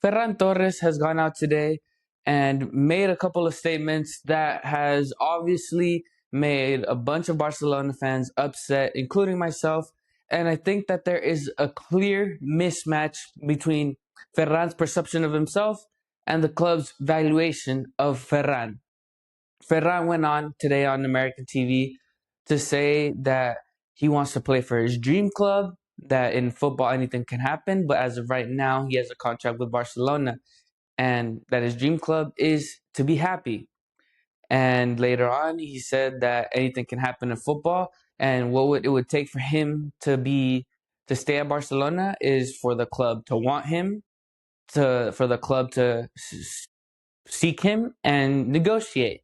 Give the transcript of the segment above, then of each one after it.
Ferran Torres has gone out today and made a couple of statements that has obviously made a bunch of Barcelona fans upset, including myself. And I think that there is a clear mismatch between Ferran's perception of himself and the club's valuation of Ferran. Ferran went on today on American TV to say that he wants to play for his dream club, that in football anything can happen, but as of right now, he has a contract with Barcelona, and that his dream club is to be happy. And later on, he said that anything can happen in football, and it would take for him to stay at Barcelona is for the club to want him, for the club to seek him and negotiate.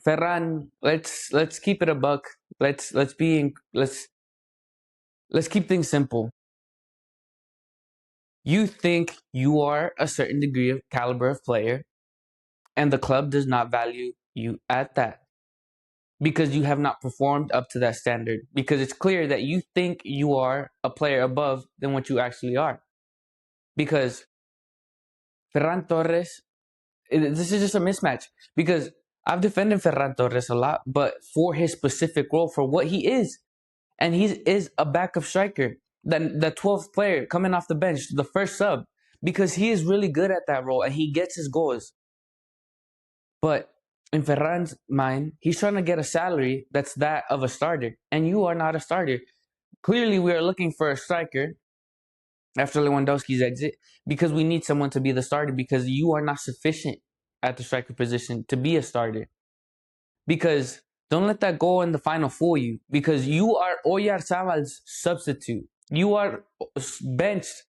Ferran, let's keep it a buck. Let's keep things simple. You think you are a certain degree of caliber of player, and the club does not value you at that because you have not performed up to that standard. Because it's clear that you think you are a player above than what you actually are. Because Ferran Torres, this is just a mismatch. Because I've defended Ferran Torres a lot, but for his specific role, for what he is, and he is a backup striker, the 12th player coming off the bench, the first sub, because he is really good at that role and he gets his goals. But in Ferran's mind, he's trying to get a salary that's that of a starter, and you are not a starter. Clearly, we are looking for a striker after Lewandowski's exit because we need someone to be the starter because you are not sufficient at the striker position to be a starter. Because don't let that goal in the final fool you, because you are Oyarzábal's substitute. You are benched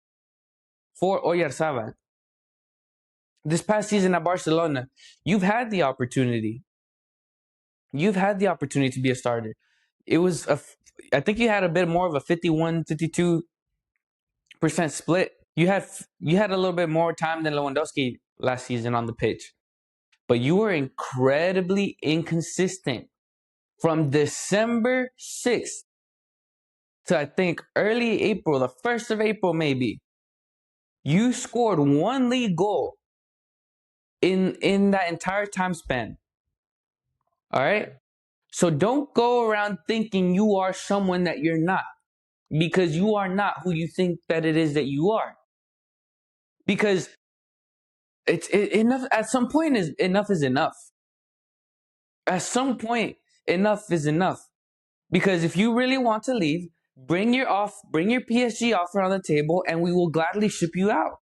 for Oyarzábal. This past season at Barcelona, you've had the opportunity. You've had the opportunity to be a starter. I think you had a bit more of a 51-52% split. You had a little bit more time than Lewandowski last season on the pitch. But you were incredibly inconsistent from December 6th to I think early April, the 1st of April maybe. You scored one league goal in that entire time span. All right? So don't go around thinking you are someone that you're not, because you are not who you think that it is that you are. Because enough at some point is enough is enough. At some point, enough is enough. Because if you really want to leave, bring your PSG offer on the table and we will gladly ship you out.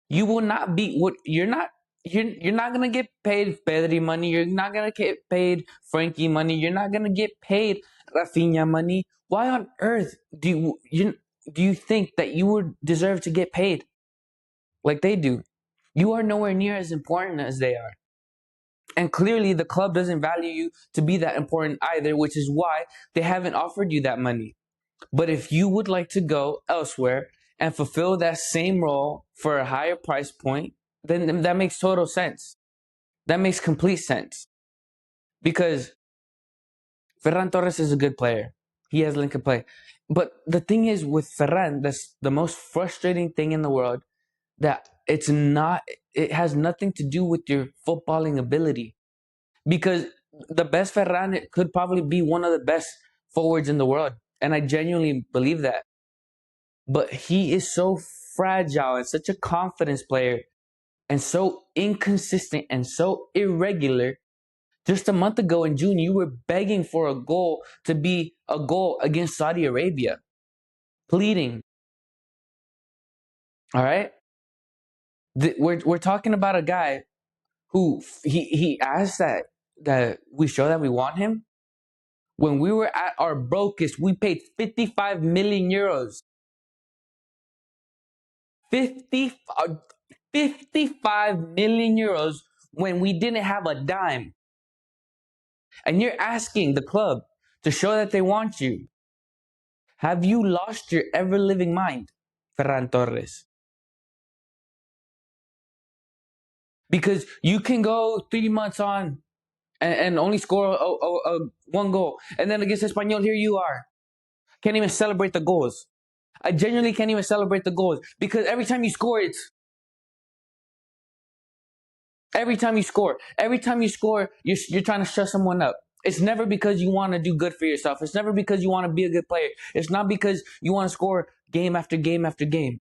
You will not be what you're not gonna get paid Pedri money, you're not gonna get paid Frankie money, you're not gonna get paid Rafinha money. Why on earth do you think that you would deserve to get paid like they do? You are nowhere near as important as they are. And clearly the club doesn't value you to be that important either, which is why they haven't offered you that money. But if you would like to go elsewhere and fulfill that same role for a higher price point, then that makes total sense. That makes complete sense. Because Ferran Torres is a good player. He has link and play. But the thing is with Ferran, that's the most frustrating thing in the world, that it has nothing to do with your footballing ability. Because the best Ferran could probably be one of the best forwards in the world. And I genuinely believe that. But he is so fragile and such a confidence player and so inconsistent and so irregular. Just a month ago in June, you were begging for a goal to be a goal against Saudi Arabia, pleading. All right, we're talking about a guy who he asked that we show that we want him. When we were at our brokest, we paid 55 million euros. 50, 55 million euros when we didn't have a dime. And you're asking the club to show that they want you. Have you lost your ever-living mind, Ferran Torres? Because you can go 3 months on and only score one goal. And then against Espanyol, here you are. Can't even celebrate the goals. I genuinely can't even celebrate the goals because every time you score, it's every time you score, you're trying to shut someone up. It's never because you want to do good for yourself. It's never because you want to be a good player. It's not because you want to score game after game after game.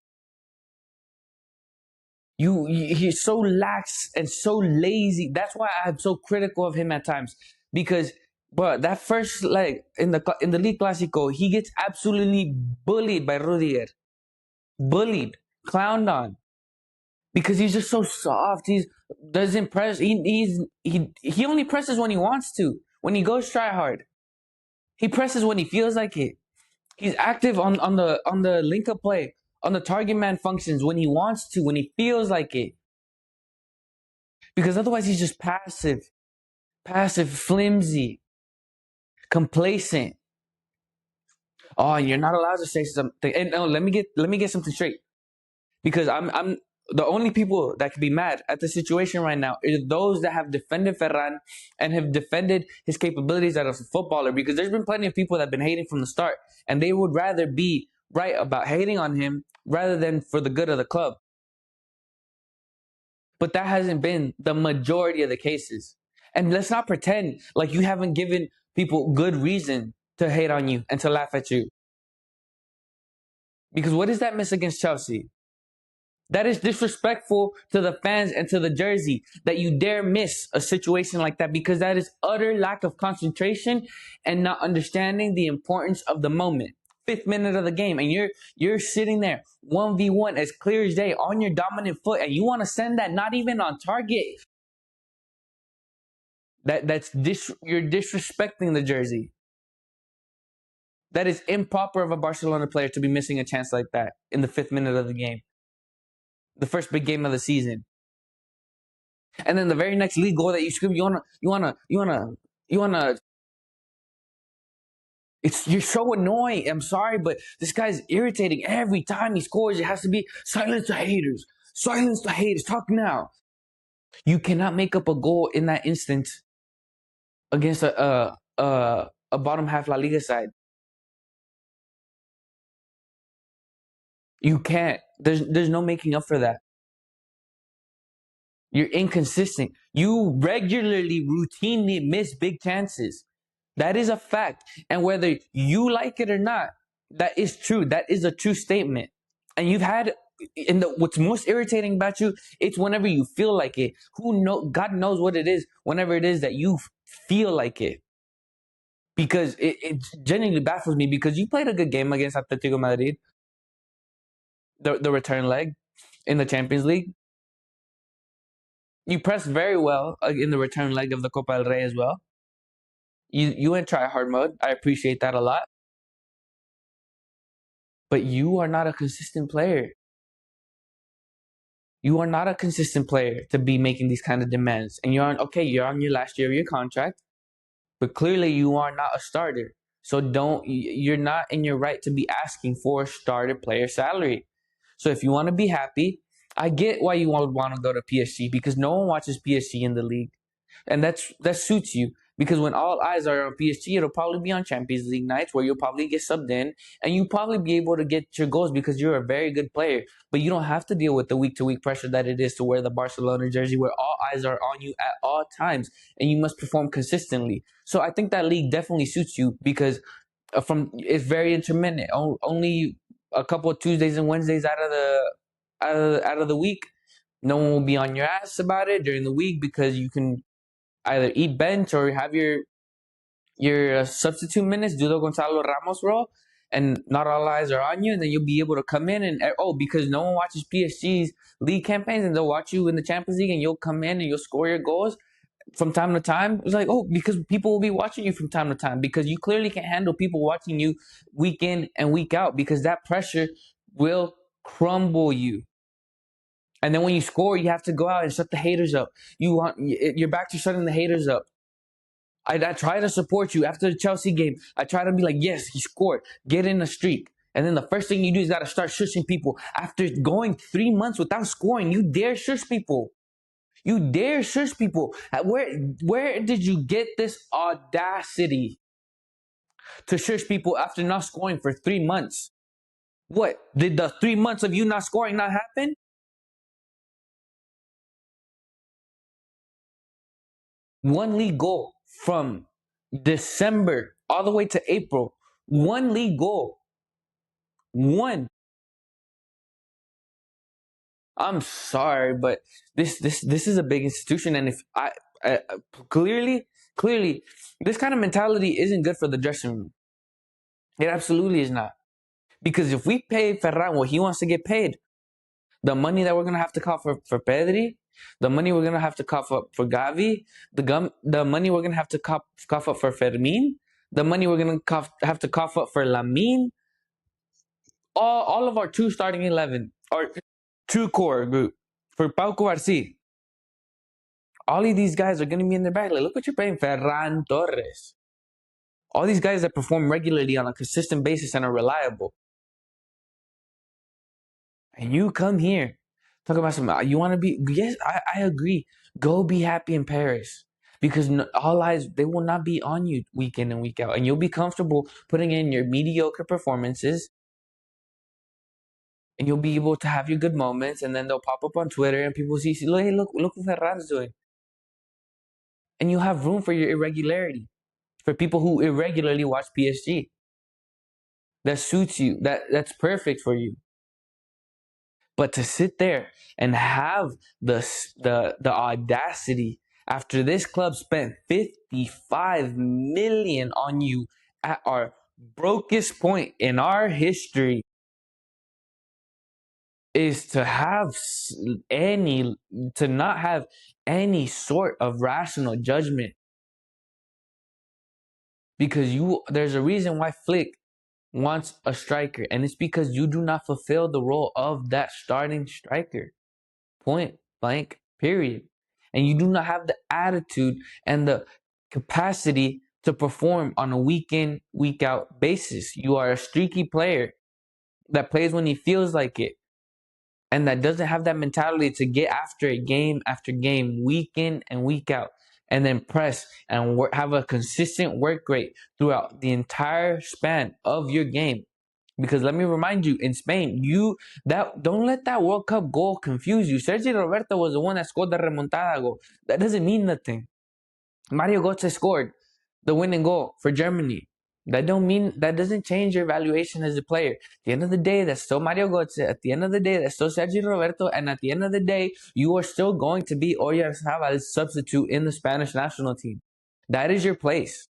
He's so lax and so lazy. That's why I'm so critical of him at times because, but that first leg in the League Clasico, he gets absolutely bullied by Rudiger, bullied, clowned on because he's just so soft. He's doesn't press. He only presses when he wants to. When he goes try hard, he presses when he feels like it. He's active on the link up play, on the target man functions when he wants to, when he feels like it. Because otherwise he's just passive, flimsy, complacent. Oh, and you're not allowed to say something. And no, let me get something straight. Because I'm the only people that can be mad at the situation right now are those that have defended Ferran and have defended his capabilities as a footballer. Because there's been plenty of people that have been hating from the start, and they would rather be right about hating on him rather than for the good of the club. But that hasn't been the majority of the cases. And let's not pretend like you haven't given people good reason to hate on you and to laugh at you. Because what does that miss against Chelsea? That is disrespectful to the fans and to the jersey that you dare miss a situation like that because that is utter lack of concentration and not understanding the importance of the moment. 5th minute of the game and you're sitting there 1v1 as clear as day on your dominant foot and you want to send that not even on target. You're disrespecting the jersey. That is improper of a Barcelona player to be missing a chance like that in the 5th minute of the game, the first big game of the season. And then the very next league goal that you scream, you wanna. You're so annoying. I'm sorry, but this guy's irritating every time he scores. It has to be silence the haters. Silence the haters. Talk now. You cannot make up a goal in that instant against a bottom half La Liga side. You can't. There's no making up for that. You're inconsistent. You regularly, routinely miss big chances. That is a fact. And whether you like it or not, that is true. That is a true statement. And you've had, what's most irritating about you, it's whenever you feel like it. God knows what it is whenever it is that you feel like it. Because it genuinely baffles me because you played a good game against Atletico Madrid, the return leg in the Champions League. You pressed very well in the return leg of the Copa del Rey as well. You went try hard mode. I appreciate that a lot. But you are not a consistent player. You are not a consistent player to be making these kind of demands. And you're on your last year of your contract, but clearly you are not a starter. So you're not in your right to be asking for a starter player salary. So if you want to be happy, I get why you would want to go to PSG because no one watches PSG in the league. And that suits you because when all eyes are on PSG, it'll probably be on Champions League nights where you'll probably get subbed in and you'll probably be able to get your goals because you're a very good player. But you don't have to deal with the week to week pressure that it is to wear the Barcelona jersey where all eyes are on you at all times and you must perform consistently. So I think that league definitely suits you because it's very intermittent. Only a couple of Tuesdays and Wednesdays out of the week. No one will be on your ass about it during the week because you can either eat bench or have your substitute minutes, do the Gonzalo Ramos role, and not all eyes are on you, and then you'll be able to come in and because no one watches PSG's league campaigns and they'll watch you in the Champions League and you'll come in and you'll score your goals from time to time. It's like, because people will be watching you from time to time because you clearly can't handle people watching you week in and week out because that pressure will crumble you. And then when you score, you have to go out and shut the haters up. You're back to shutting the haters up. I try to support you after the Chelsea game. I try to be like, yes, he scored. Get in a streak. And then the first thing you do is got to start shushing people. After going 3 months without scoring, you dare shush people. You dare shush people. Where did you get this audacity to shush people after not scoring for 3 months? What? Did the 3 months of you not scoring not happen? One league goal from December all the way to April. One league goal. One. I'm sorry, but this is a big institution, and if I clearly, this kind of mentality isn't good for the dressing room. It absolutely is not. Because if we pay Ferran what he wants to get paid, the money that we're gonna have to cough for Pedri, the money we're gonna have to cough up for Gavi, the money we're gonna have to cough up for Fermin, the money we're gonna have to cough up for Lamine, all of our two starting 11, our true core group for Pau Cubarsí. All of these guys are going to be in their back. Like, look what you're paying Ferran Torres. All these guys that perform regularly on a consistent basis and are reliable. And you come here, talk about some, you want to be, yes, I agree. Go be happy in Paris. Because all eyes, they will not be on you week in and week out. And you'll be comfortable putting in your mediocre performances. And you'll be able to have your good moments. And then they'll pop up on Twitter and people see, hey, look what Ferran's doing. And you'll have room for your irregularity. For people who irregularly watch PSG. That suits you. That's perfect for you. But to sit there and have the audacity after this club spent 55 million on you at our brokest point in our history is to not have any sort of rational judgment, because there's a reason why Flick wants a striker, and it's because you do not fulfill the role of that starting striker. Point blank, period. And you do not have the attitude and the capacity to perform on a week in, week out basis. You are a streaky player that plays when he feels like it, and that doesn't have that mentality to get after it game after game, week in and week out, and then press and have a consistent work rate throughout the entire span of your game. Because let me remind you, in Spain, don't let that World Cup goal confuse you. Sergio Roberto was the one that scored the remontada goal. That doesn't mean nothing. Mario Götze scored the winning goal for Germany. That doesn't change your evaluation as a player. At the end of the day, that's still Mario Götze. At the end of the day, that's still Sergio Roberto. And at the end of the day, you are still going to be Oyarzábal's substitute in the Spanish national team. That is your place.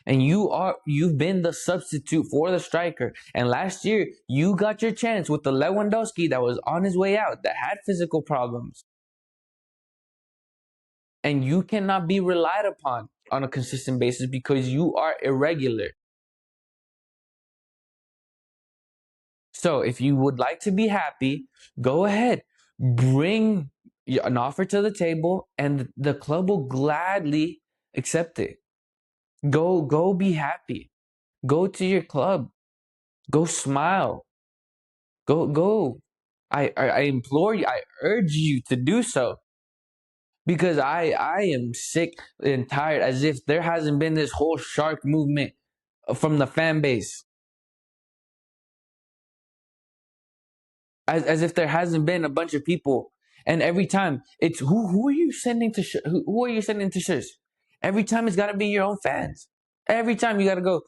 And you've been the substitute for the striker. And last year, you got your chance with the Lewandowski that was on his way out, that had physical problems. And you cannot be relied upon on a consistent basis because you are irregular. So if you would like to be happy, go ahead. Bring an offer to the table and the club will gladly accept it. Go be happy. Go to your club. Go smile. Go. I implore you, I urge you to do so. Because I am sick and tired, as if there hasn't been this whole shark movement from the fan base. As if there hasn't been a bunch of people, and every time it's who are you sending to who are you sending to shush? Every time it's got to be your own fans. Every time you got to go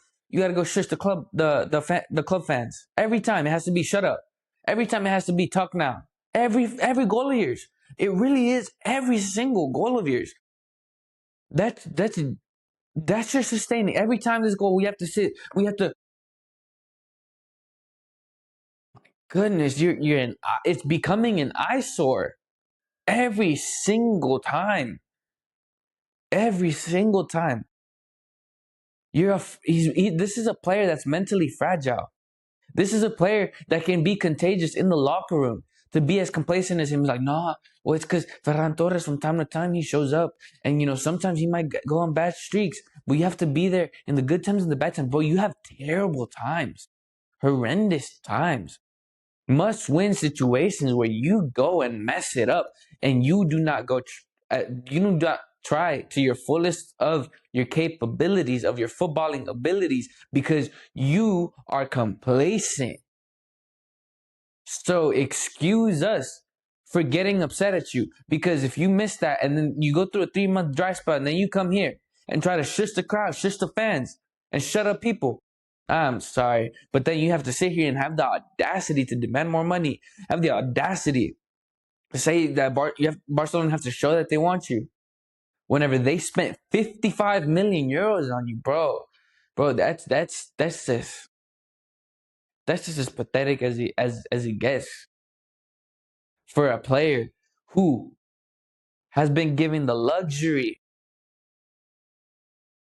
shush the club fans. Every time it has to be shut up. Every time it has to be talk now. Every goal of yours, it really is every single goal of yours. That's your sustaining. Every time this goal, we have to sit. We have to. Goodness, it's becoming an eyesore every single time. Every single time. This is a player that's mentally fragile. This is a player that can be contagious in the locker room. To be as complacent as him, like, nah, well, it's because Ferran Torres, from time to time, he shows up. And, sometimes he might go on bad streaks. But you have to be there in the good times and the bad times. Bro, you have terrible times. Horrendous times. Must-win situations where you go and mess it up. And you do not you do not try to your fullest of your capabilities, of your footballing abilities, because you are complacent. So excuse us for getting upset at you, because if you miss that and then you go through a 3-month dry spell and then you come here and try to shush the crowd, shush the fans, and shut up people, I'm sorry, but then you have to sit here and have the audacity to demand more money, have the audacity to say that Barcelona have to show that they want you whenever they spent 55 million euros on you, bro. Bro, that's just as pathetic as it gets for a player who has been given the luxury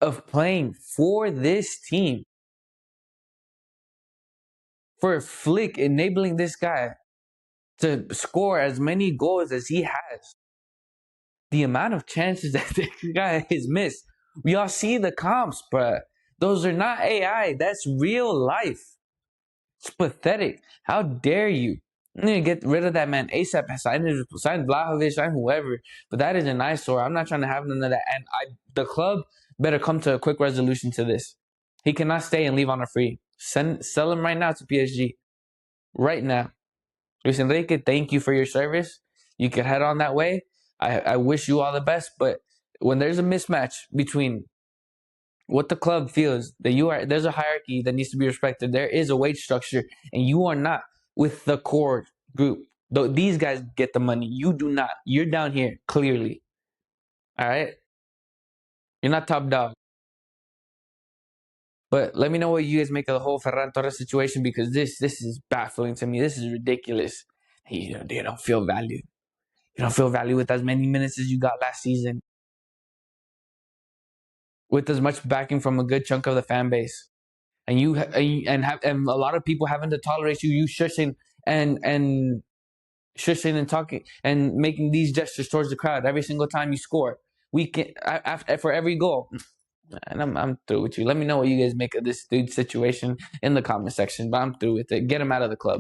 of playing for this team, for a Flick enabling this guy to score as many goals as he has. The amount of chances that this guy has missed, we all see the comps, bruh. Those are not AI. That's real life. It's pathetic. How dare you? You need to get rid of that man ASAP. Sign Vlahovic, sign whoever. But that is an eyesore. I'm not trying to have none of that. And the club better come to a quick resolution to this. He cannot stay and leave on a free. Sell him right now to PSG. Right now. Luis Enrique, thank you for your service. You can head on that way. I wish you all the best. But when there's a mismatch between what the club feels that there's a hierarchy that needs to be respected. There is a wage structure, and you are not with the core group. Though these guys get the money, you do not. You're down here clearly. All right, you're not top dog. But let me know what you guys make of the whole Ferran Torres situation, because this is baffling to me. This is ridiculous. They don't feel valued. You don't feel valued with as many minutes as you got last season, with as much backing from a good chunk of the fan base. And and a lot of people having to tolerate you shushing and shushing and talking and making these gestures towards the crowd every single time you score. We can after for every goal. And I'm through with you. Let me know what you guys make of this dude situation in the comment section. But I'm through with it. Get him out of the club.